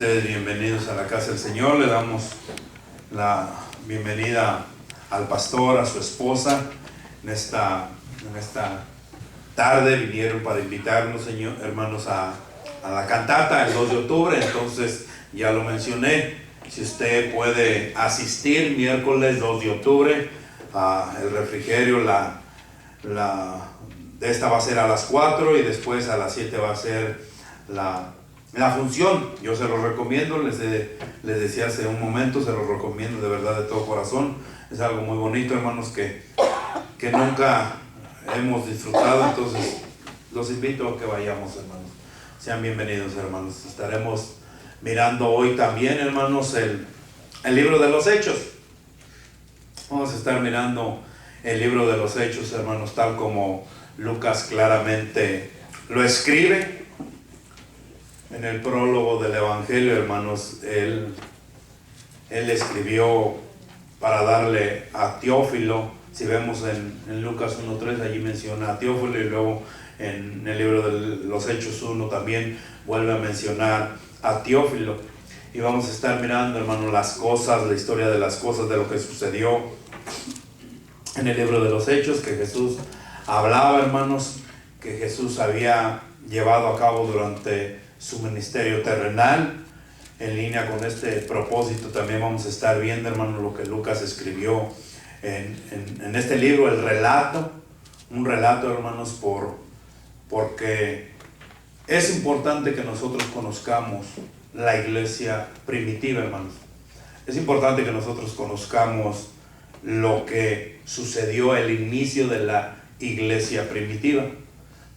ustedes bienvenidos a la casa del Señor. Le damos la bienvenida al pastor, a su esposa. En esta tarde vinieron para invitarnos, hermanos, a la cantata el 2 de octubre. Entonces, ya lo mencioné, si usted puede asistir miércoles 2 de octubre, el refrigerio, esta va a ser a las 4 y después a las 7 va a ser la función. Yo se los recomiendo, les decía hace un momento, se los recomiendo de verdad, de todo corazón. Es algo muy bonito, hermanos, que nunca hemos disfrutado. Entonces los invito a que vayamos, hermanos. Sean bienvenidos, hermanos. Estaremos mirando hoy también, hermanos, el libro de los Hechos. Vamos a estar mirando el libro de los Hechos, hermanos, tal como Lucas claramente lo escribe. En el prólogo del Evangelio, hermanos, él escribió para darle a Teófilo. Si vemos en Lucas 1:3, allí menciona a Teófilo, y luego en el libro de los Hechos 1 también vuelve a mencionar a Teófilo. Y vamos a estar mirando, hermanos, las cosas, la historia de las cosas, de lo que sucedió en el libro de los Hechos, que Jesús hablaba, hermanos, que Jesús había llevado a cabo durante su ministerio terrenal. En línea con este propósito también vamos a estar viendo, hermanos, lo que Lucas escribió en este libro, el relato, un relato, hermanos, porque es importante que nosotros conozcamos la iglesia primitiva, hermanos. Es importante que nosotros conozcamos lo que sucedió, el inicio de la iglesia primitiva.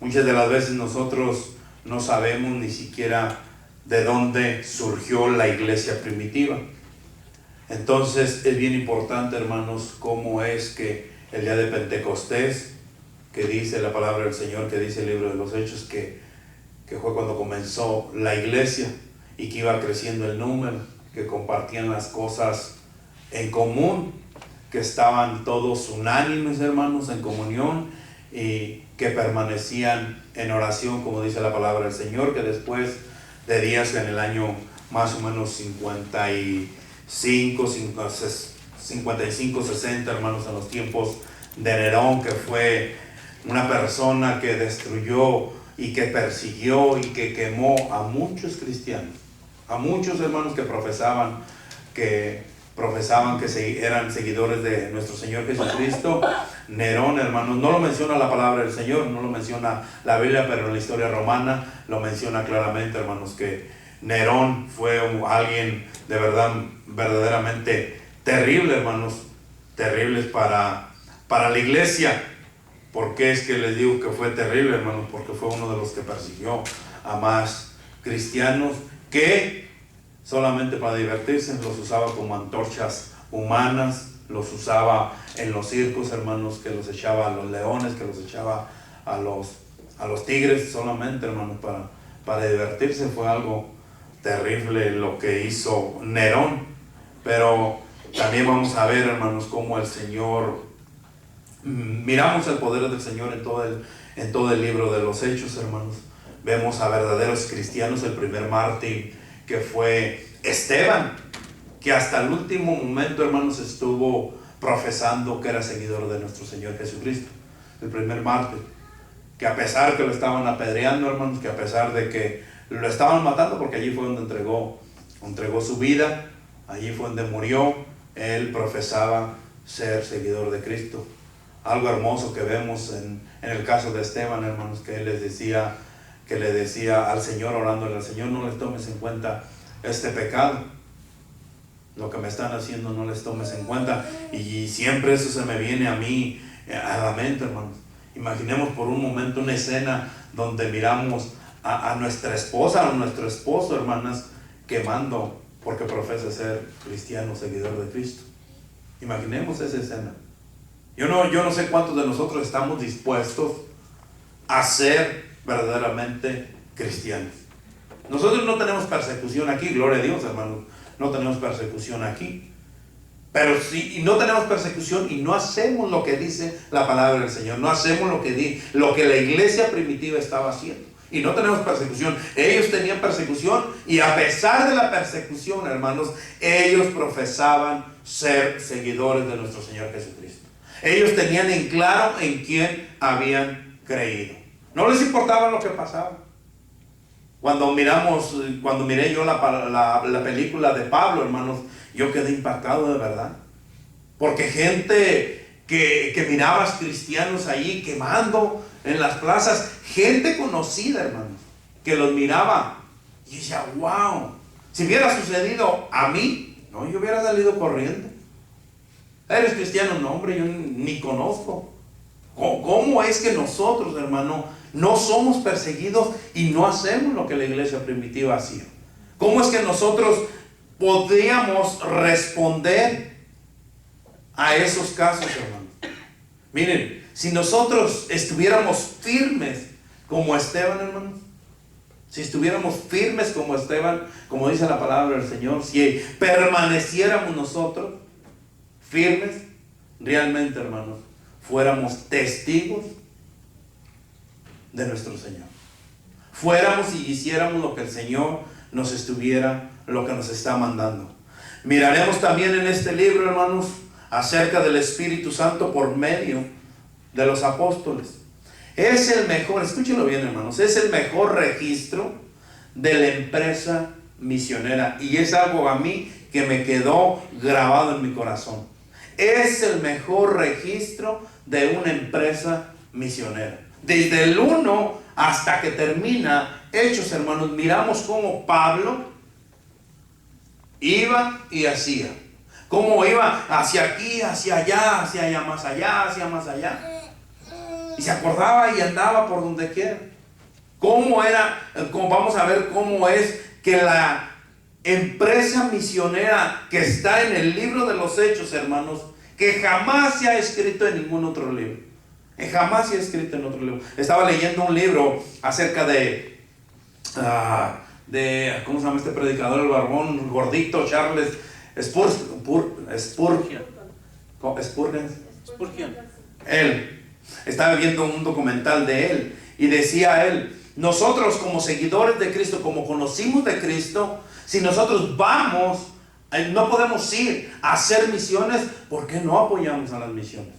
Muchas de las veces nosotros no sabemos ni siquiera de dónde surgió la iglesia primitiva. Entonces es bien importante, hermanos, cómo es que el día de Pentecostés, que dice la palabra del Señor, que dice el libro de los Hechos, que fue cuando comenzó la iglesia y que iba creciendo el número, que compartían las cosas en común, que estaban todos unánimes, hermanos, en comunión, y que permanecían en oración, como dice la palabra del Señor, que después de días, en el año más o menos 55, 60, hermanos, en los tiempos de Nerón, que fue una persona que destruyó y que persiguió y que quemó a muchos cristianos, a muchos hermanos que profesaban que eran seguidores de nuestro Señor Jesucristo. Nerón, hermanos, no lo menciona la palabra del Señor, no lo menciona la Biblia, pero en la historia romana lo menciona claramente, hermanos, que Nerón fue alguien de verdad, verdaderamente terrible, hermanos, terribles para la iglesia. ¿Por qué es que les digo que fue terrible, hermanos? Porque fue uno de los que persiguió a más cristianos, que solamente para divertirse los usaba como antorchas humanas, los usaba en los circos, hermanos, que los echaba a los leones, que los echaba a los tigres, solamente, hermanos, para divertirse. Fue algo terrible lo que hizo Nerón. Pero también vamos a ver, hermanos, cómo el Señor, miramos el poder del Señor en todo el libro de los Hechos, hermanos. Vemos a verdaderos cristianos. El primer mártir, que fue Esteban, que hasta el último momento, hermanos, estuvo profesando que era seguidor de nuestro Señor Jesucristo. El primer mártir, que a pesar que lo estaban apedreando, hermanos, que a pesar de que lo estaban matando, porque allí fue donde entregó su vida, allí fue donde murió, él profesaba ser seguidor de Cristo. Algo hermoso que vemos en el caso de Esteban, hermanos, que él le decía al Señor, orándole al Señor: no les tomes en cuenta este pecado, lo que me están haciendo, no les tomes en cuenta. Y siempre eso se me viene a mí a la mente, hermanos. Imaginemos por un momento una escena donde miramos a nuestra esposa, a nuestro esposo, hermanas, quemando porque profesa ser cristiano, seguidor de Cristo. Imaginemos esa escena. Yo no sé cuántos de nosotros estamos dispuestos a ser verdaderamente cristianos. Nosotros no tenemos persecución aquí, gloria a Dios, hermanos, no tenemos persecución aquí. Pero si no tenemos persecución y no hacemos lo que dice la palabra del Señor, no hacemos lo que la iglesia primitiva estaba haciendo. y no tenemos persecución. Ellos tenían persecución, y a pesar de la persecución, hermanos, ellos profesaban ser seguidores de nuestro Señor Jesucristo. Ellos tenían en claro en quién habían creído. No les importaba lo que pasaba. Cuando miré yo la película de Pablo, hermanos, yo quedé impactado de verdad. Porque gente que mirabas cristianos ahí quemando en las plazas, gente conocida, hermanos, que los miraba, y decía, wow, si hubiera sucedido a mí, no, yo hubiera salido corriendo. ¿Eres cristiano? No, hombre, yo ni conozco. ¿Cómo es que nosotros, hermano, no somos perseguidos y no hacemos lo que la iglesia primitiva hacía? ¿Cómo es que nosotros podríamos responder a esos casos, hermanos? Miren, si nosotros estuviéramos firmes como Esteban, hermanos, si estuviéramos firmes como Esteban, como dice la palabra del Señor, si permaneciéramos nosotros firmes, realmente, hermanos, fuéramos testigos de nuestro Señor. Fuéramos y hiciéramos lo que el Señor nos está mandando. Miraremos también en este libro, hermanos, acerca del Espíritu Santo por medio de los apóstoles. Es el mejor, escúchenlo bien, hermanos, es el mejor registro de la empresa misionera, y es algo a mí que me quedó grabado en mi corazón. Es el mejor registro de una empresa misionera. Desde el 1 hasta que termina Hechos, hermanos, miramos cómo Pablo iba y hacía. Cómo iba hacia aquí, hacia allá, más allá, hacia más allá. Y se acordaba y andaba por donde quiera. Vamos a ver cómo es que la empresa misionera que está en el libro de los Hechos, hermanos, que jamás se ha escrito en ningún otro libro. Jamás se ha escrito en otro libro. Estaba leyendo un libro acerca de ¿cómo se llama este predicador, el barbón gordito, Charles Spurgeon. Él estaba viendo un documental de él, y decía él: nosotros como seguidores de Cristo, como conocimos de Cristo, si nosotros no podemos ir a hacer misiones, ¿por qué no apoyamos a las misiones?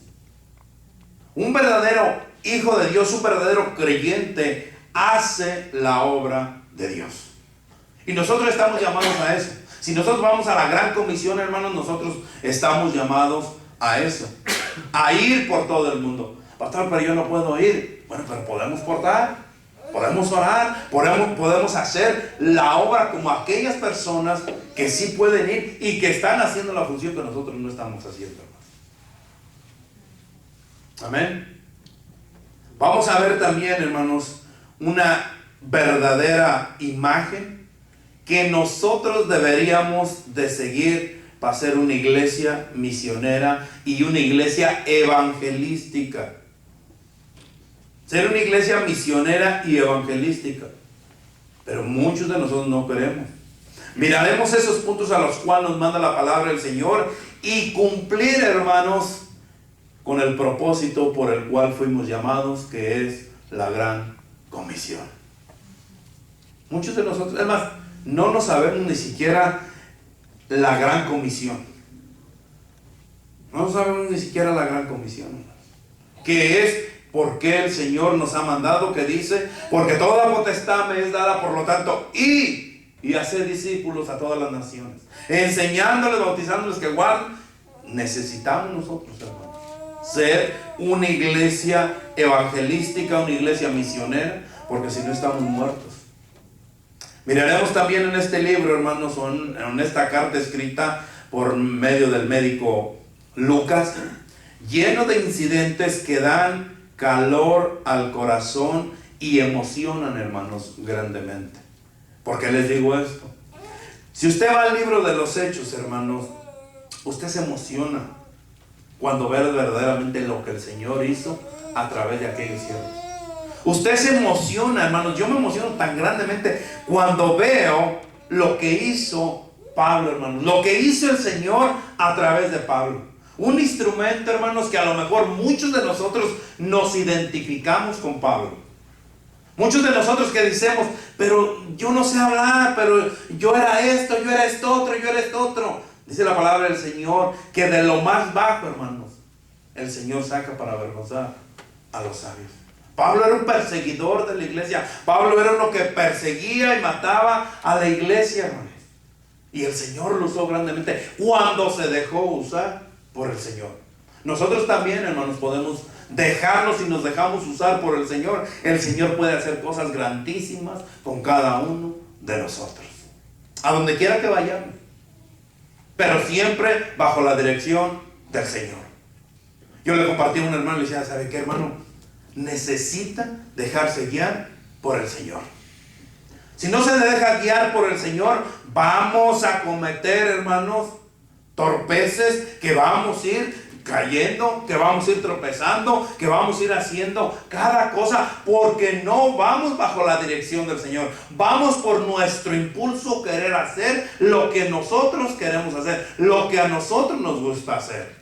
Un verdadero hijo de Dios, un verdadero creyente, hace la obra de Dios. Y nosotros estamos llamados a eso. Si nosotros vamos a la gran comisión, hermanos, nosotros estamos llamados a eso, a ir por todo el mundo. Pastor, pero yo no puedo ir. Bueno, pero podemos portar, podemos orar, podemos hacer la obra como aquellas personas que sí pueden ir y que están haciendo la función que nosotros no estamos haciendo, hermanos. Amén. Vamos a ver también, hermanos, una verdadera imagen que nosotros deberíamos de seguir para ser una iglesia misionera y una iglesia evangelística. Ser una iglesia misionera y evangelística. Pero muchos de nosotros no queremos. Miraremos esos puntos a los cuales nos manda la palabra del Señor y cumplir, hermanos, con el propósito por el cual fuimos llamados, que es la gran comisión. Muchos de nosotros, además, no nos sabemos ni siquiera la gran comisión. No sabemos ni siquiera la gran comisión, que es por qué el Señor nos ha mandado, que dice: porque toda potestad me es dada, por lo tanto, y hacer discípulos a todas las naciones, enseñándoles, bautizándoles que guarden. Necesitamos nosotros, hermanos, ser una iglesia evangelística, una iglesia misionera, porque si no estamos muertos. Miraremos también en este libro, hermanos, en esta carta escrita por medio del médico Lucas, lleno de incidentes que dan calor al corazón y emocionan, hermanos, grandemente. ¿Por qué les digo esto? Si usted va al libro de los Hechos, hermanos, usted se emociona cuando ve verdaderamente lo que el Señor hizo a través de aquellos siervos. Usted se emociona, hermanos. Yo me emociono tan grandemente cuando veo lo que hizo Pablo, hermanos, lo que hizo el Señor a través de Pablo. Un instrumento, hermanos, que a lo mejor muchos de nosotros nos identificamos con Pablo. Muchos de nosotros que decimos, pero yo no sé hablar, pero yo era esto, yo era esto otro, yo era esto otro. Dice la palabra del Señor que de lo más bajo, hermanos, el Señor saca para avergonzar a los sabios. Pablo era un perseguidor de la iglesia. Pablo era uno que perseguía y mataba a la iglesia, hermanos. Y el Señor lo usó grandemente cuando se dejó usar por el Señor. Nosotros también, hermanos, podemos dejarnos y nos dejamos usar por el Señor. El Señor puede hacer cosas grandísimas con cada uno de nosotros, a donde quiera que vayamos, pero siempre bajo la dirección del Señor. Yo le compartí a un hermano y le decía, ¿sabe qué, hermano? Necesita dejarse guiar por el Señor. Si no se deja guiar por el Señor, vamos a cometer, hermanos, torpeces, que vamos a ir cayendo, que vamos a ir tropezando, que vamos a ir haciendo cada cosa, porque no vamos bajo la dirección del Señor. Vamos por nuestro impulso querer hacer lo que nosotros queremos hacer, lo que a nosotros nos gusta hacer.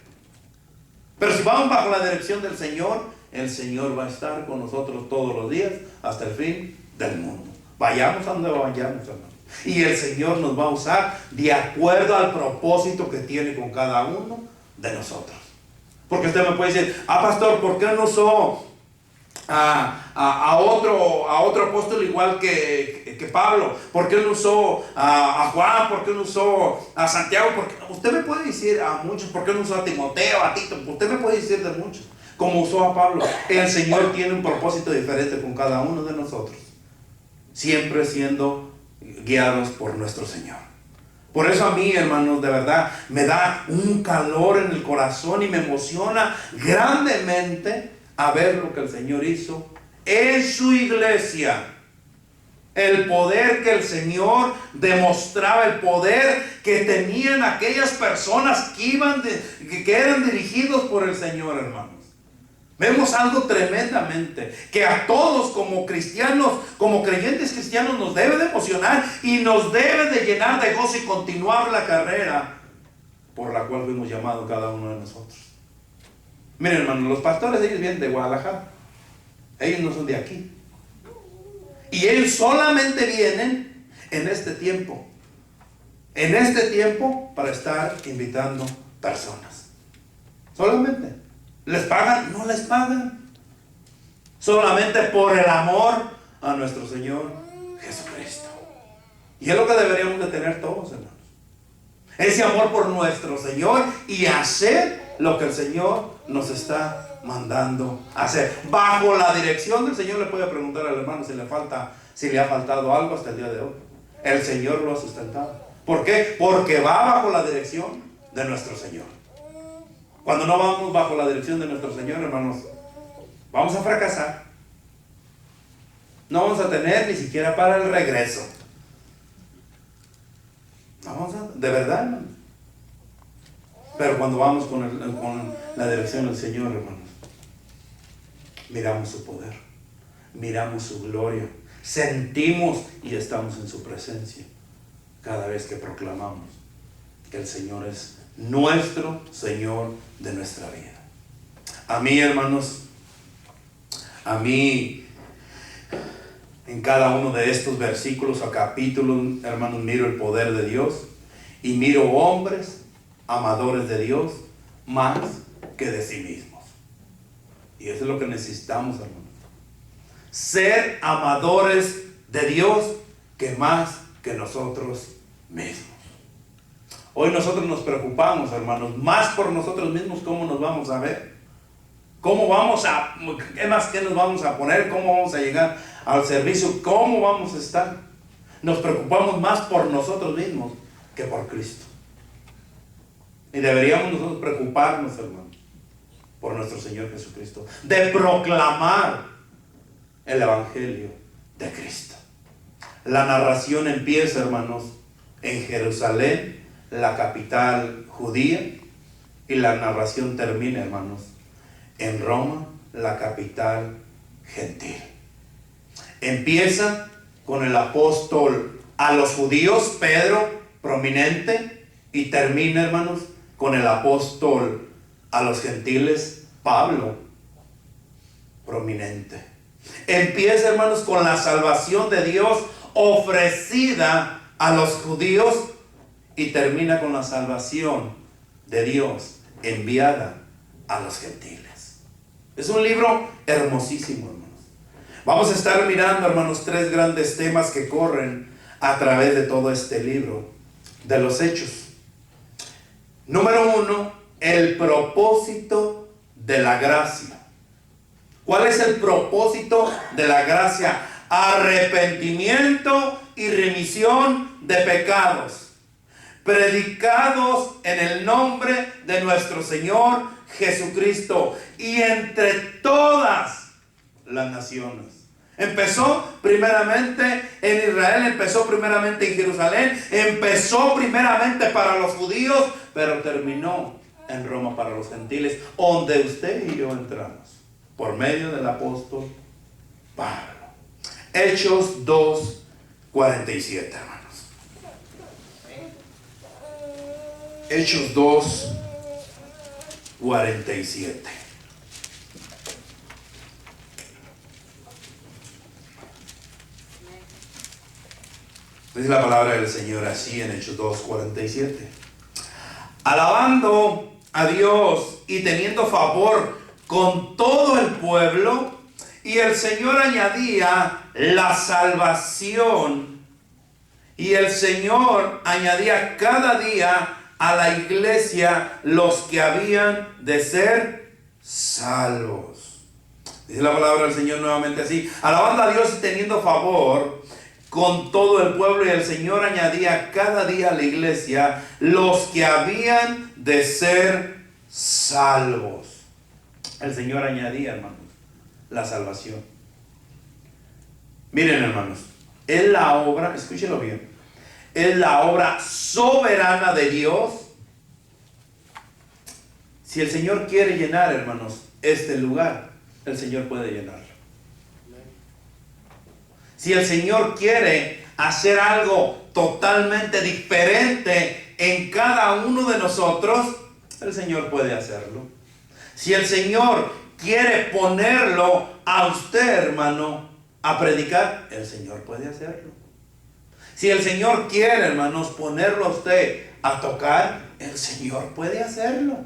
Pero si vamos bajo la dirección del Señor, el Señor va a estar con nosotros todos los días hasta el fin del mundo. Vayamos a donde vayamos, hermanos. Y el Señor nos va a usar de acuerdo al propósito que tiene con cada uno de nosotros. Porque usted me puede decir, pastor, ¿por qué no usó a otro apóstol igual que Pablo? ¿Por qué no usó a Juan? ¿Por qué no usó a Santiago? Usted me puede decir a muchos. ¿Por qué no usó a Timoteo, a Tito? Usted me puede decir de muchos. Como usó a Pablo. El Señor tiene un propósito diferente con cada uno de nosotros, siempre siendo guiados por nuestro Señor. Por eso a mí, hermanos, de verdad me da un calor en el corazón y me emociona grandemente a ver lo que el Señor hizo en su iglesia. El poder que el Señor demostraba, el poder que tenían aquellas personas que eran dirigidos por el Señor, hermanos. Vemos algo tremendamente que a todos como cristianos, como creyentes cristianos, nos debe de emocionar y nos debe de llenar de gozo y continuar la carrera por la cual fuimos llamados cada uno de nosotros. Miren, hermanos, los pastores, ellos vienen de Guadalajara. Ellos no son de aquí. Y ellos solamente vienen en este tiempo. En este tiempo para estar invitando personas. Solamente. ¿Les pagan? No les pagan. Solamente por el amor a nuestro Señor Jesucristo. Y es lo que deberíamos de tener todos, hermanos. Ese amor por nuestro Señor y hacer lo que el Señor nos está mandando hacer. Bajo la dirección del Señor. Le puede preguntar al hermano si le ha faltado algo hasta el día de hoy. El Señor lo ha sustentado. ¿Por qué? Porque va bajo la dirección de nuestro Señor. Cuando no vamos bajo la dirección de nuestro Señor, hermanos, vamos a fracasar. No vamos a tener ni siquiera para el regreso. No vamos a, de verdad, hermanos. Pero cuando vamos con la dirección del Señor, hermanos, miramos su poder, miramos su gloria, sentimos y estamos en su presencia cada vez que proclamamos que el Señor es nuestro Señor de nuestra vida. A mí, hermanos, en cada uno de estos versículos o capítulos, hermanos, miro el poder de Dios y miro hombres amadores de Dios más que de sí mismos. Y eso es lo que necesitamos, hermanos. Ser amadores de Dios que más que nosotros mismos. Hoy nosotros nos preocupamos, hermanos, más por nosotros mismos, cómo nos vamos a ver, qué nos vamos a poner, cómo vamos a llegar al servicio, cómo vamos a estar. Nos preocupamos más por nosotros mismos que por Cristo. Y deberíamos nosotros preocuparnos, hermanos, por nuestro Señor Jesucristo, de proclamar el Evangelio de Cristo. La narración empieza, hermanos, en Jerusalén, la capital judía, y la narración termina, hermanos, en Roma, la capital gentil. Empieza con el apóstol a los judíos, Pedro, prominente, y termina, hermanos, con el apóstol a los gentiles, Pablo, prominente. Empieza, hermanos, con la salvación de Dios ofrecida a los judíos y termina con la salvación de Dios enviada a los gentiles. Es un libro hermosísimo, hermanos. Vamos a estar mirando, hermanos, tres grandes temas que corren a través de todo este libro de los Hechos. Número 1, el propósito de la gracia. ¿Cuál es el propósito de la gracia? Arrepentimiento y remisión de pecados, predicados en el nombre de nuestro Señor Jesucristo y entre todas las naciones. Empezó primeramente en Israel, empezó primeramente en Jerusalén, empezó primeramente para los judíos, pero terminó en Roma para los gentiles, donde usted y yo entramos por medio del apóstol Pablo. Hechos 2:47, hermanos. Hechos 2:47. Dice la palabra del Señor así en Hechos 2:47. Alabando a Dios y teniendo favor con todo el pueblo, y el Señor añadía la salvación, y el Señor añadía cada día a la iglesia los que habían de ser salvos. Dice la palabra del Señor nuevamente así: alabando a Dios y teniendo favor con todo el pueblo, y el Señor añadía cada día a la iglesia los que habían de ser salvos. El Señor añadía, hermanos, la salvación. Miren, hermanos, es la obra, escúchenlo bien, es la obra soberana de Dios. Si el Señor quiere llenar, hermanos, este lugar, el Señor puede llenarlo. Si el Señor quiere hacer algo totalmente diferente en cada uno de nosotros, el Señor puede hacerlo. Si el Señor quiere ponerlo a usted, hermano, a predicar, el Señor puede hacerlo. Si el Señor quiere, hermanos, ponerlo a usted a tocar, el Señor puede hacerlo.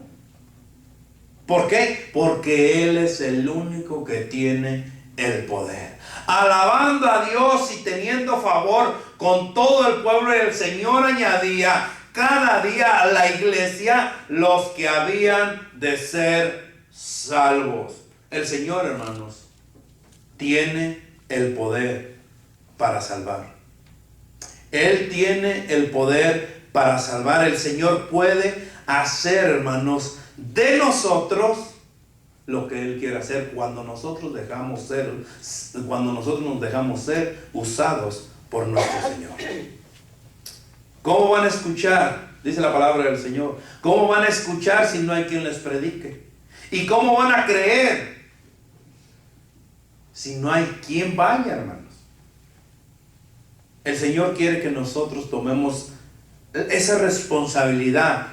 ¿Por qué? Porque Él es el único que tiene el poder. Alabando a Dios y teniendo favor con todo el pueblo, el Señor añadía cada día a la iglesia los que habían de ser salvos. El Señor, hermanos, tiene el poder para salvar. Él tiene el poder para salvar. El Señor puede hacer, hermanos, de nosotros lo que Él quiere hacer cuando nosotros nos dejamos ser usados por nuestro Señor. ¿Cómo van a escuchar? Dice la palabra del Señor. ¿Cómo van a escuchar si no hay quien les predique? ¿Y cómo van a creer si no hay quien vaya, hermanos? El Señor quiere que nosotros tomemos esa responsabilidad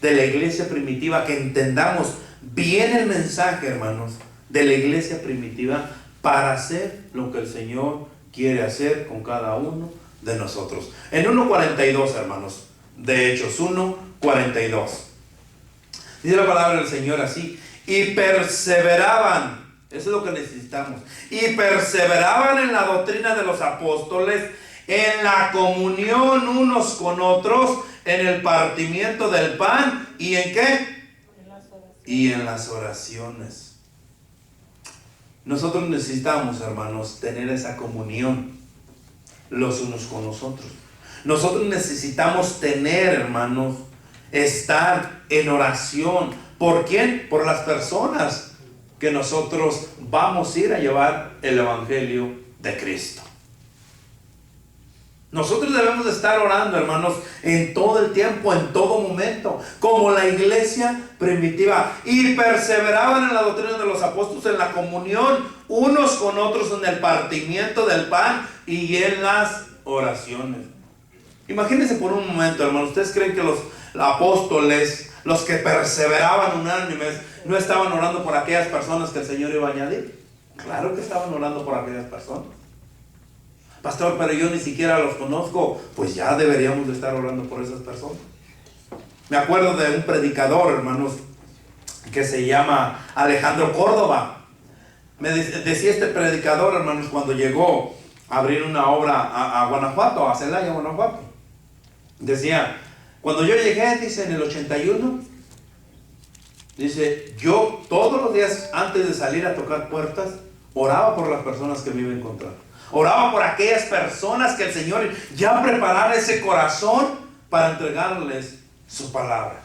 de la iglesia primitiva, que entendamos bien el mensaje, hermanos, de la iglesia primitiva para hacer lo que el Señor quiere hacer con cada uno de nosotros. En 1:42, hermanos, de Hechos 1:42, dice la palabra del Señor así: y perseveraban, eso es lo que necesitamos, y perseveraban en la doctrina de los apóstoles, en la comunión unos con otros, en el partimiento del pan, ¿y en qué? Y en las oraciones. Nosotros necesitamos, hermanos, tener esa comunión los unos con los otros. Nosotros necesitamos tener, hermanos, estar en oración. ¿Por quién? Por las personas que nosotros vamos a ir a llevar el evangelio de Cristo. Nosotros debemos de estar orando, hermanos, en todo el tiempo, en todo momento, como la iglesia primitiva. Y perseveraban en la doctrina de los apóstoles, en la comunión unos con otros, en el partimiento del pan y en las oraciones. Imagínense por un momento, hermanos, ¿ustedes creen que los apóstoles, los que perseveraban unánimes, no estaban orando por aquellas personas que el Señor iba a añadir? Claro que estaban orando por aquellas personas. Pastor, pero yo ni siquiera los conozco. Pues ya deberíamos de estar orando por esas personas. Me acuerdo de un predicador, hermanos, que se llama Alejandro Córdoba. Me decía este predicador, hermanos, cuando llegó a abrir una obra a Guanajuato, a Celaya, Guanajuato. Decía, cuando yo llegué, dice, en el 81, dice, yo todos los días antes de salir a tocar puertas, oraba por las personas que me iba a encontrar. Oraba por aquellas personas que el Señor ya preparara ese corazón para entregarles su palabra.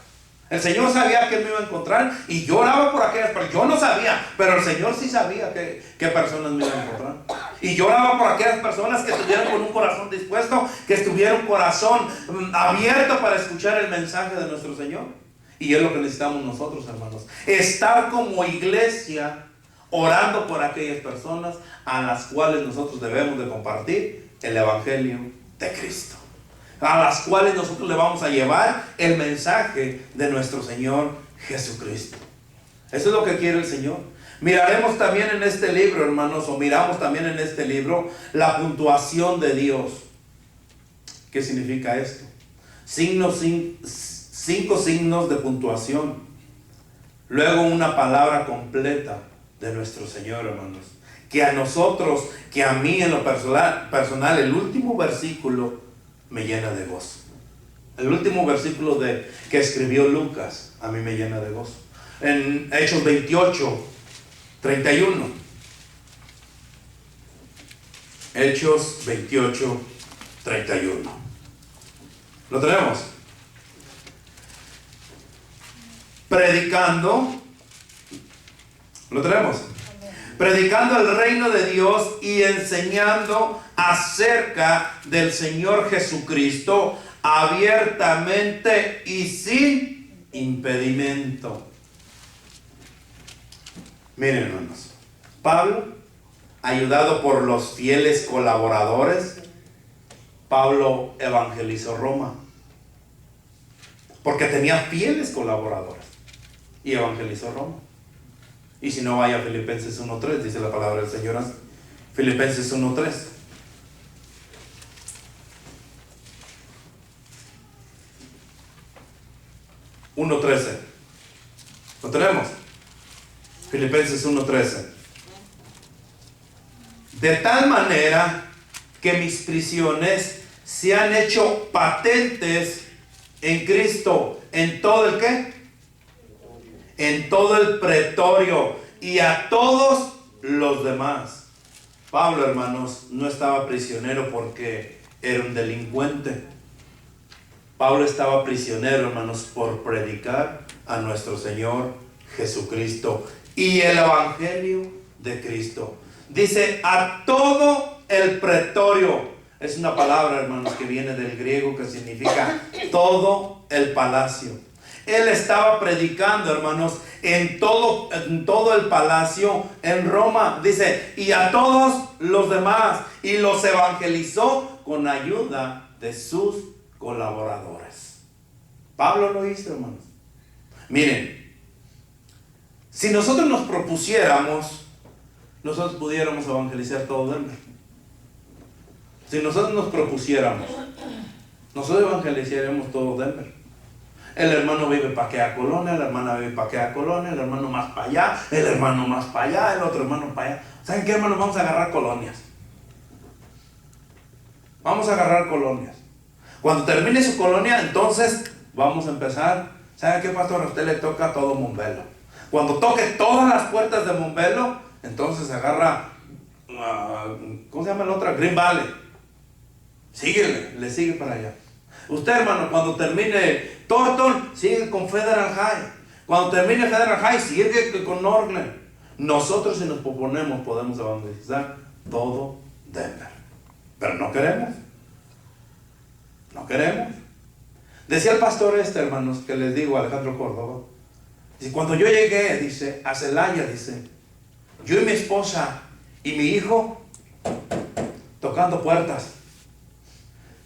El Señor sabía que Él me iba a encontrar y yo oraba por aquellas personas. Yo no sabía, pero el Señor sí sabía qué personas me iban a encontrar. Y yo oraba por aquellas personas que estuvieran con un corazón dispuesto, que estuvieran un corazón abierto para escuchar el mensaje de nuestro Señor. Y es lo que necesitamos nosotros, hermanos. Estar como iglesia orando por aquellas personas a las cuales nosotros debemos de compartir el Evangelio de Cristo, a las cuales nosotros le vamos a llevar el mensaje de nuestro Señor Jesucristo. Eso es lo que quiere el Señor. Miraremos también en este libro, hermanos, o miramos también en este libro la puntuación de Dios. ¿Qué significa esto? 5 signos de puntuación. Luego una palabra completa de nuestro Señor, hermanos, que a nosotros, que a mí en lo personal, el último versículo me llena de gozo. El último versículo que escribió Lucas a mí me llena de gozo. En Hechos 28, 31. Hechos 28, 31. ¿Lo tenemos? Predicando. ¿Lo tenemos? Predicando el reino de Dios y enseñando acerca del Señor Jesucristo abiertamente y sin impedimento. Miren, hermanos, Pablo, ayudado por los fieles colaboradores, Pablo evangelizó Roma, porque tenía fieles colaboradores, y evangelizó Roma. Y si no, vaya a Filipenses 1:3, dice la palabra del Señor. Filipenses 1:3. ¿Lo tenemos? Filipenses 1:13. De tal manera que mis prisiones se han hecho patentes en Cristo, en todo el ¿qué? En todo el pretorio y a todos los demás. Pablo, hermanos, no estaba prisionero porque era un delincuente. Pablo estaba prisionero, hermanos, por predicar a nuestro Señor Jesucristo y el Evangelio de Cristo. Dice, a todo el pretorio. Es una palabra, hermanos, que viene del griego, que significa todo el palacio. Él estaba predicando, hermanos, en todo el palacio en Roma. Dice, y a todos los demás. Y los evangelizó con ayuda de sus colaboradores. Pablo lo hizo, hermanos. Miren, si nosotros nos propusiéramos, nosotros pudiéramos evangelizar todo Denver. Si nosotros nos propusiéramos, nosotros evangelizaríamos todo Denver. El hermano vive para aquella colonia, la hermana vive para aquella colonia, el hermano más para allá, el hermano más para allá, el otro hermano para allá. ¿Saben qué, hermanos? Vamos a agarrar colonias. Vamos a agarrar colonias. Cuando termine su colonia, entonces vamos a empezar. ¿Saben qué, pastor? A usted le toca todo Montbello. Cuando toque todas las puertas de Montbello, entonces agarra, ¿cómo se llama la otra? Green Valley. Síguele, le sigue para allá. Usted, hermano, cuando termine Thornton, sigue con Federal High. Cuando termine Federal High, sigue con Northland. Nosotros, si nos proponemos, podemos evangelizar todo Denver. Pero no queremos. No queremos. Decía el pastor hermanos, que les digo, Alejandro Córdoba. Dice, cuando yo llegué, dice, a Celaya, dice, yo y mi esposa y mi hijo tocando puertas.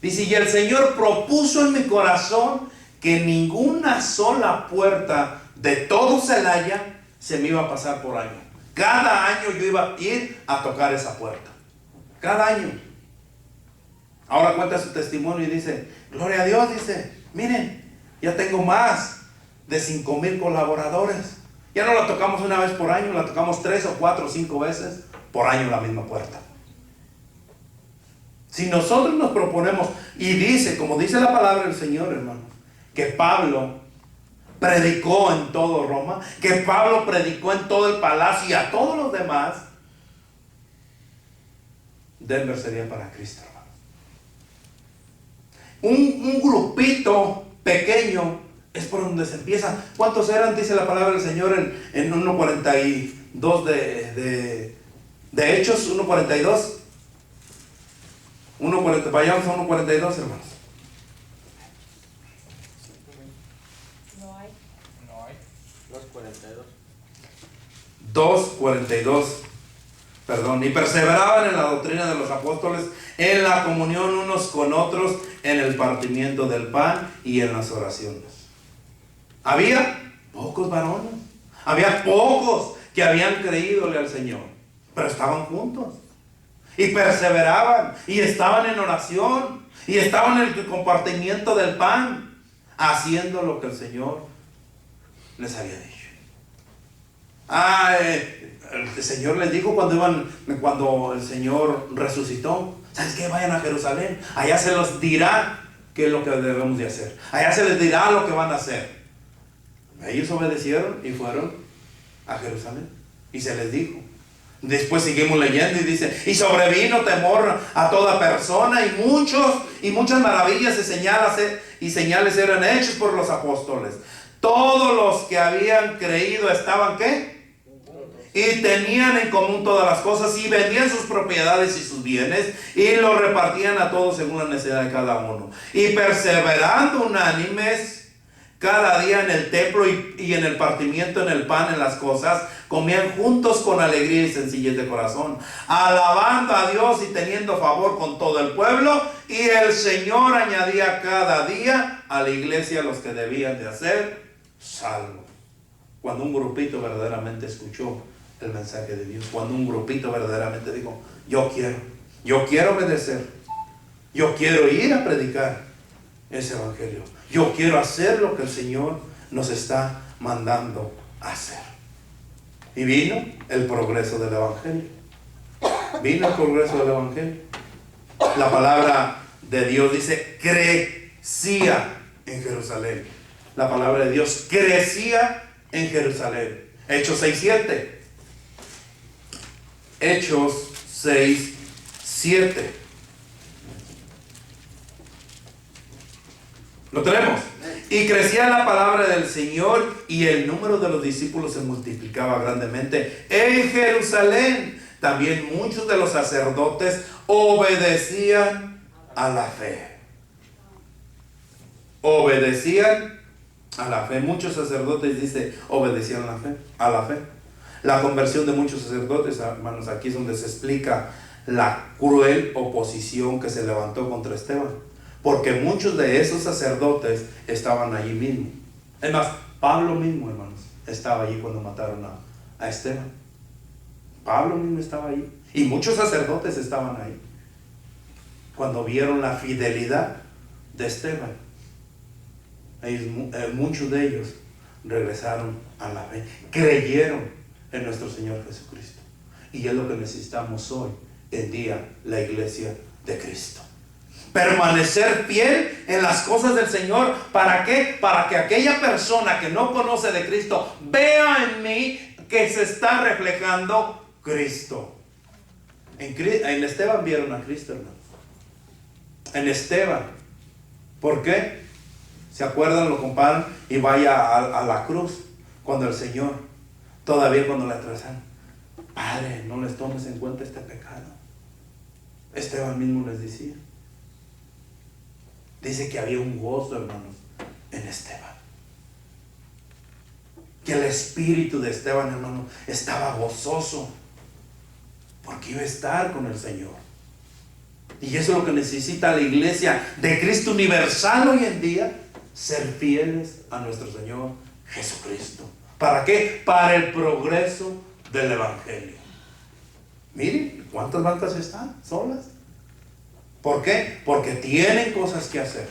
Dice, y el Señor propuso en mi corazón que ninguna sola puerta de todo Celaya se me iba a pasar por año. Cada año yo iba a ir a tocar esa puerta. Cada año. Ahora cuenta su testimonio y dice, gloria a Dios, dice, miren, ya tengo más de 5,000 colaboradores. Ya no la tocamos una vez por año, la tocamos 3 o 4 o 5 veces por año la misma puerta. Si nosotros nos proponemos, y dice, como dice la palabra del Señor, hermano, que Pablo predicó en todo Roma, que Pablo predicó en todo el palacio y a todos los demás, Denver sería para Cristo, hermano. Un grupito pequeño es por donde se empieza. ¿Cuántos eran? Dice la palabra del Señor en 1:42 de Hechos, 1:42. Vayamos a 1:42, hermanos. No hay. 2:42. 2:42. Perdón. Y perseveraban en la doctrina de los apóstoles, en la comunión unos con otros, en el partimiento del pan y en las oraciones. Había pocos varones. Había pocos que habían creídole al Señor, pero estaban juntos. Y perseveraban, y estaban en oración, y estaban en el compartimiento del pan, haciendo lo que el Señor les había dicho. El Señor les dijo cuando el Señor resucitó, ¿sabes qué? Vayan a Jerusalén, allá se los dirá qué es lo que debemos de hacer, allá se les dirá lo que van a hacer. Ellos obedecieron y fueron a Jerusalén, y se les dijo. Después seguimos leyendo y dice, y sobrevino temor a toda persona, y muchas maravillas y señales eran hechas por los apóstoles. Todos los que habían creído estaban, ¿qué? Y tenían en común todas las cosas, y vendían sus propiedades y sus bienes, y los repartían a todos según la necesidad de cada uno. Y perseverando unánimes cada día en el templo y en el partimiento, en el pan, en las cosas, comían juntos con alegría y sencillez de corazón, alabando a Dios y teniendo favor con todo el pueblo. Y el Señor añadía cada día a la iglesia los que debían de hacer salvos. Cuando un grupito verdaderamente escuchó el mensaje de Dios, cuando un grupito verdaderamente dijo, yo quiero obedecer, yo quiero ir a predicar ese evangelio, yo quiero hacer lo que el Señor nos está mandando a hacer. Y vino el progreso del evangelio. Vino el progreso del evangelio. La palabra de Dios dice, crecía en Jerusalén. La palabra de Dios crecía en Jerusalén. Hechos 6:7. Hechos 6:7. ¿Lo tenemos? Y crecía la palabra del Señor, y el número de los discípulos se multiplicaba grandemente en Jerusalén. También muchos de los sacerdotes obedecían a la fe. Obedecían a la fe. Muchos sacerdotes, dice, obedecían a la fe. La conversión de muchos sacerdotes, hermanos, aquí es donde se explica la cruel oposición que se levantó contra Esteban. Porque muchos de esos sacerdotes estaban allí mismo. Es más, Pablo mismo, hermanos, estaba allí cuando mataron a Esteban. Pablo mismo estaba allí. Y muchos sacerdotes estaban ahí cuando vieron la fidelidad de Esteban. Muchos de ellos regresaron a la fe, creyeron en nuestro Señor Jesucristo. Y es lo que necesitamos hoy en día, la iglesia de Cristo. Permanecer fiel en las cosas del Señor. ¿Para qué? Para que aquella persona que no conoce de Cristo vea en mí que se está reflejando Cristo. En Esteban vieron a Cristo, hermano. En Esteban. ¿Por qué? ¿Se acuerdan? Lo comparan y vaya a la cruz. Cuando el Señor, todavía cuando le atrasan, Padre, no les tomes en cuenta este pecado. Esteban mismo les decía. Dice que había un gozo, hermanos, en Esteban. Que el espíritu de Esteban, hermano, estaba gozoso. Porque iba a estar con el Señor. Y eso es lo que necesita la iglesia de Cristo universal hoy en día. Ser fieles a nuestro Señor Jesucristo. ¿Para qué? Para el progreso del Evangelio. Miren, ¿cuántas bancas están solas? ¿Por qué? Porque tienen cosas que hacer.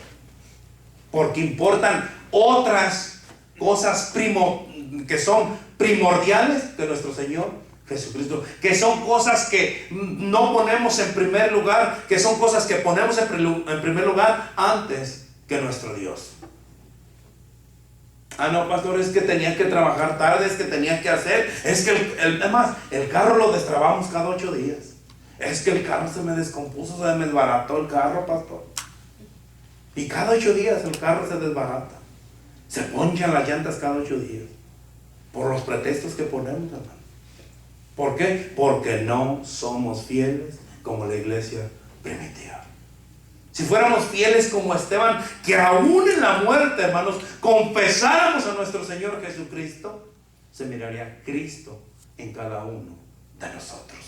Porque importan otras cosas que son primordiales de nuestro Señor Jesucristo. Que son cosas que no ponemos en primer lugar. Que son cosas que ponemos en primer lugar antes que nuestro Dios. Ah, no, pastor, es que tenía que trabajar tarde, es que tenía que hacer, es que además, el carro lo destrabamos cada 8 días. Es que el carro se me descompuso, se me desbarató el carro, pastor. Y cada 8 días el carro se desbarata. Se ponchan las llantas cada 8 días. Por los pretextos que ponemos, hermano. ¿Por qué? Porque no somos fieles como la iglesia primitiva. Si fuéramos fieles como Esteban, que aún en la muerte, hermanos, confesáramos a nuestro Señor Jesucristo, se miraría Cristo en cada uno de nosotros.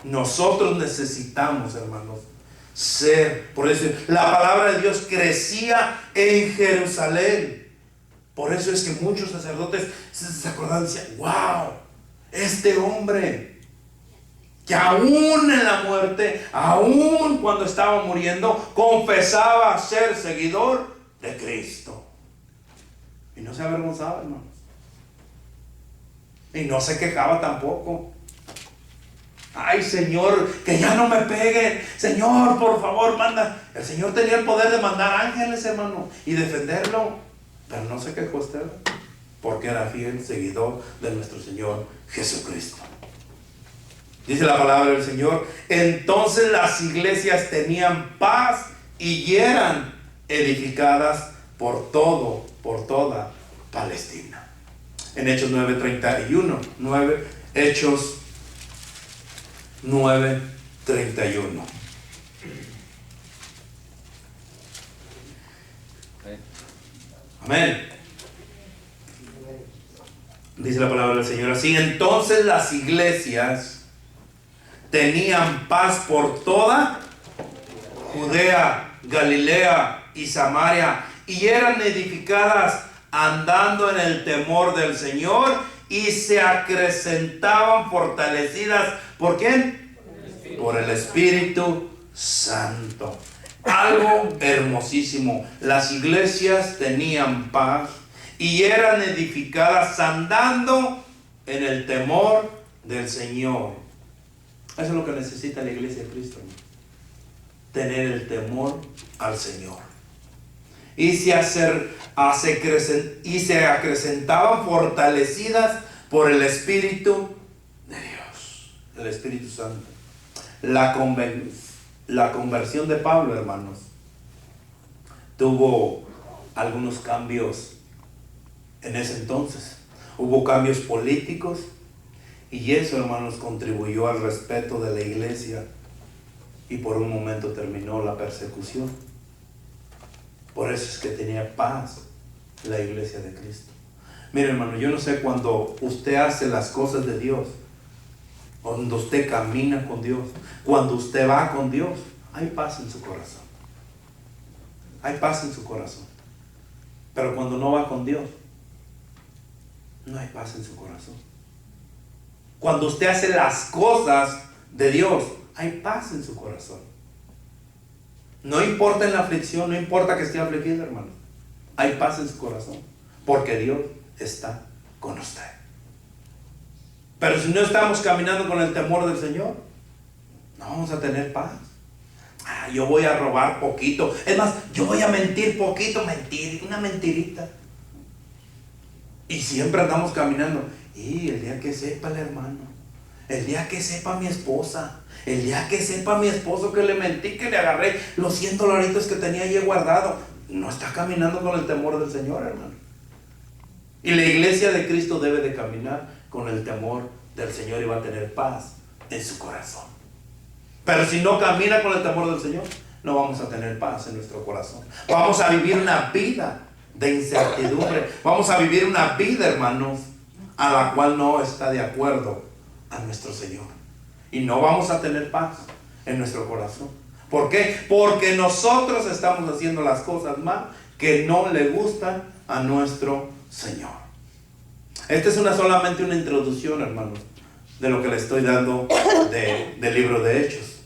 Nosotros necesitamos, hermanos, ser, por eso la palabra de Dios crecía en Jerusalén. Por eso es que muchos sacerdotes se acordaban y decían: wow, este hombre que aún en la muerte, aún cuando estaba muriendo, confesaba ser seguidor de Cristo. Y no se avergonzaba, hermanos. Y no se quejaba tampoco. Ay, Señor, que ya no me peguen. Señor, por favor, manda. El Señor tenía el poder de mandar ángeles, hermano, y defenderlo. Pero no se quejó usted, porque era fiel seguidor de nuestro Señor Jesucristo. Dice la palabra del Señor: entonces las iglesias tenían paz y eran edificadas por toda Palestina. En Hechos 9:31, Hechos 9:31. Amén. Dice la palabra del Señor así: entonces las iglesias tenían paz por toda Judea, Galilea y Samaria, y eran edificadas andando en el temor del Señor, y se acrecentaban fortalecidas. ¿Por quién? Por el Espíritu Santo. Algo hermosísimo. Las iglesias tenían paz y eran edificadas andando en el temor del Señor. Eso es lo que necesita la iglesia de Cristo, ¿no? Tener el temor al Señor. Y se acrecentaban fortalecidas por el Espíritu de Dios, el Espíritu Santo. La conversión de Pablo, hermanos, tuvo algunos cambios en ese entonces. Hubo cambios políticos. Y eso, hermanos, contribuyó al respeto de la iglesia, y por un momento terminó la persecución. Por eso es que tenía paz la iglesia de Cristo. Mire, hermano, yo no sé, cuando usted hace las cosas de Dios, cuando usted camina con Dios, cuando usted va con Dios, hay paz en su corazón. Hay paz en su corazón. Pero cuando no va con Dios, no hay paz en su corazón. Cuando usted hace las cosas de Dios, hay paz en su corazón. No importa en la aflicción, no importa que esté afligido, hermano. Hay paz en su corazón, porque Dios está con usted. Pero si no estamos caminando con el temor del Señor, no vamos a tener paz. Yo voy a robar poquito. Es más, yo voy a mentir poquito, una mentirita. Y siempre andamos caminando. Y el día que sepa el hermano, el día que sepa mi esposa, el día que sepa mi esposo que le mentí, que le agarré los 100 dolaritos que tenía allí guardado, no está caminando con el temor del Señor, hermano. Y la iglesia de Cristo debe de caminar con el temor del Señor, y va a tener paz en su corazón. Pero si no camina con el temor del Señor, no vamos a tener paz en nuestro corazón. Vamos a vivir una vida de incertidumbre. Vamos a vivir una vida, hermanos, a la cual no está de acuerdo a nuestro Señor. Y no vamos a tener paz en nuestro corazón. ¿Por qué? Porque nosotros estamos haciendo las cosas mal, que no le gustan a nuestro Señor. Esta es solamente una introducción, hermanos, de lo que le estoy dando del libro de Hechos.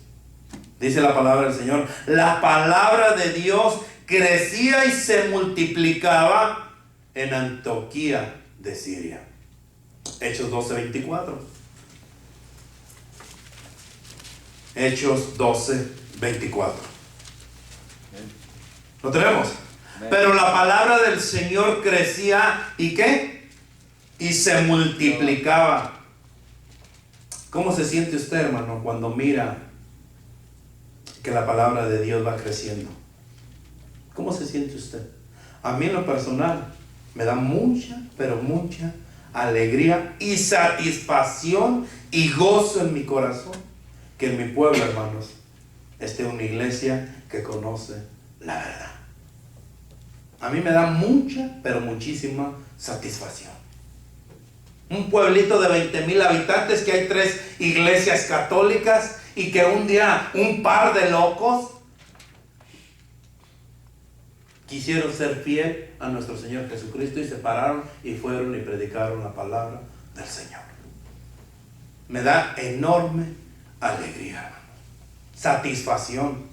Dice la palabra del Señor: la palabra de Dios crecía y se multiplicaba en Antioquía de Siria. Hechos 12:24. Hechos 12:24. ¿Lo tenemos? Pero la palabra del Señor crecía y ¿qué? Y se multiplicaba. ¿Cómo se siente usted, hermano, cuando mira que la palabra de Dios va creciendo? ¿Cómo se siente usted? A mí en lo personal me da mucha, pero mucha alegría y satisfacción y gozo en mi corazón que en mi pueblo, hermanos, esté una iglesia que conoce la verdad. A mí me da mucha, pero muchísima satisfacción. Un pueblito de 20,000 habitantes, que hay 3 iglesias católicas, y que un día un par de locos quisieron ser fiel a nuestro Señor Jesucristo y se pararon y fueron y predicaron la palabra del Señor. Me da enorme alegría, satisfacción.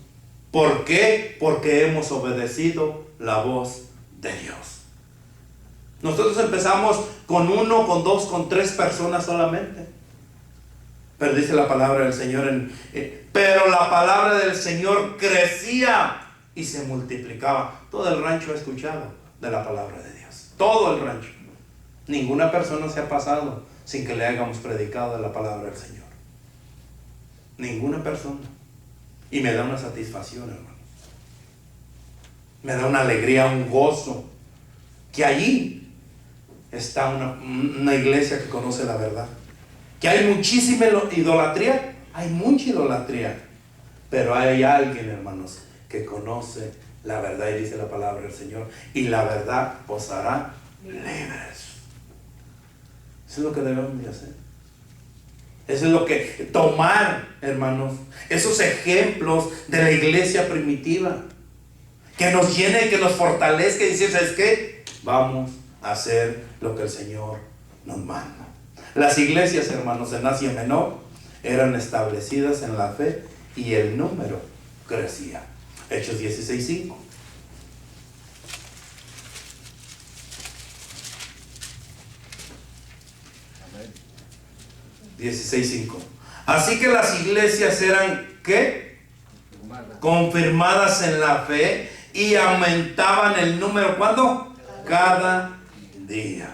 ¿Por qué? Porque hemos obedecido la voz de Dios. Nosotros empezamos con 1, con 2, con 3 personas solamente. Pero dice la palabra del Señor, pero la palabra del Señor crecía y se multiplicaba. Todo el rancho ha escuchado de la palabra de Dios. Todo el rancho. Ninguna persona se ha pasado sin que le hayamos predicado de la palabra del Señor. Ninguna persona. Y me da una satisfacción, hermano. Me da una alegría, un gozo. Que allí está una iglesia que conoce la verdad. Que hay muchísima idolatría. Hay mucha idolatría. Pero hay alguien, hermanos, que conoce la verdad, y dice la palabra del Señor: y la verdad os hará libres. Eso es lo que debemos de hacer. Eso es lo que tomar, hermanos, esos ejemplos de la iglesia primitiva, que nos llene, que nos fortalezca y decir: ¿sabes qué? Vamos a hacer lo que el Señor nos manda. Las iglesias, hermanos, en Asia Menor eran establecidas en la fe y el número crecía. Hechos 16:5. Amén. 16:5. Así que las iglesias eran ¿qué? Confirmadas en la fe y aumentaban el número. ¿Cuándo? Cada día.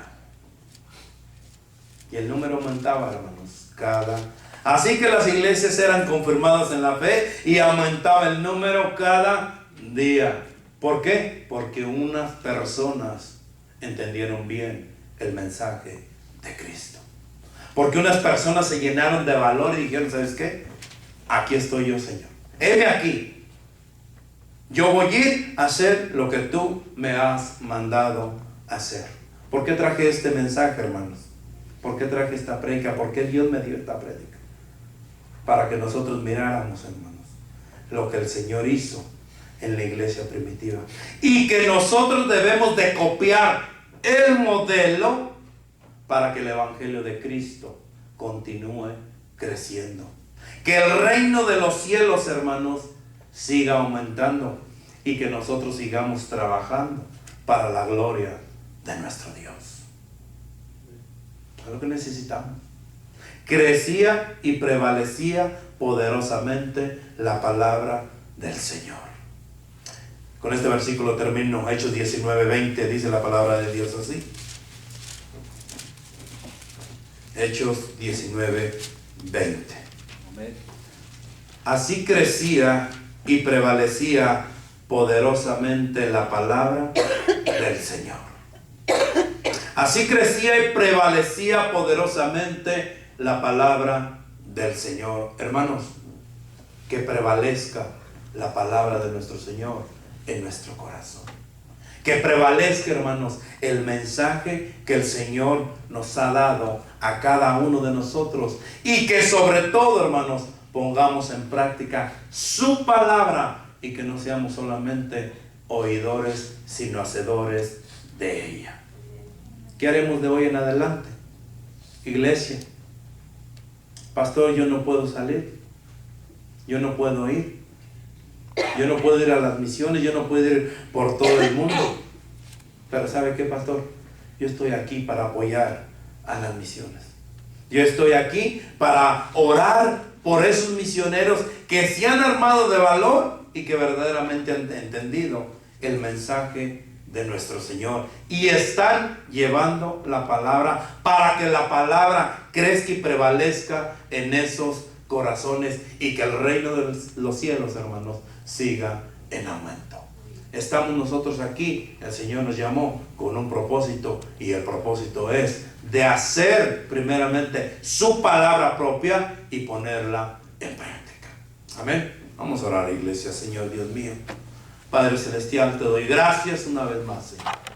Y el número aumentaba, hermanos, cada. Así que las iglesias eran confirmadas en la fe y aumentaba el número cada día. ¿Por qué? Porque unas personas entendieron bien el mensaje de Cristo. Porque unas personas se llenaron de valor y dijeron: ¿sabes qué? Aquí estoy yo, Señor. Heme aquí. Yo voy a ir a hacer lo que tú me has mandado hacer. ¿Por qué traje este mensaje, hermanos? ¿Por qué traje esta prédica? ¿Por qué Dios me dio esta prédica? Para que nosotros miráramos, hermanos, lo que el Señor hizo en la iglesia primitiva. Y que nosotros debemos de copiar el modelo para que el evangelio de Cristo continúe creciendo. Que el reino de los cielos, hermanos, siga aumentando y que nosotros sigamos trabajando para la gloria de nuestro Dios. Es lo que necesitamos. Crecía y prevalecía poderosamente la palabra del Señor. Con este versículo termino. Hechos 19:20 dice la palabra de Dios así. Hechos 19:20. Amén. Así crecía y prevalecía poderosamente la palabra del Señor. Así crecía y prevalecía poderosamente la palabra del Señor. Hermanos, que prevalezca la palabra de nuestro Señor en nuestro corazón. Que prevalezca, hermanos, el mensaje que el Señor nos ha dado a cada uno de nosotros. Y que sobre todo, hermanos, pongamos en práctica su palabra y que no seamos solamente oidores, sino hacedores de ella. ¿Qué haremos de hoy en adelante? Iglesia, pastor, yo no puedo salir, yo no puedo ir, yo no puedo ir a las misiones, yo no puedo ir por todo el mundo. Pero ¿sabe qué, pastor? Yo estoy aquí para apoyar a las misiones. Yo estoy aquí para orar por esos misioneros que se han armado de valor y que verdaderamente han entendido el mensaje de nuestro Señor y están llevando la palabra para que la palabra crezca y prevalezca en esos corazones y que el reino de los cielos, hermanos, siga en aumento. Estamos nosotros aquí, el Señor nos llamó con un propósito y el propósito es de hacer primeramente su palabra propia y ponerla en práctica. Amén. Vamos a orar, iglesia. Señor Dios mío, Padre Celestial, te doy gracias una vez más, Señor.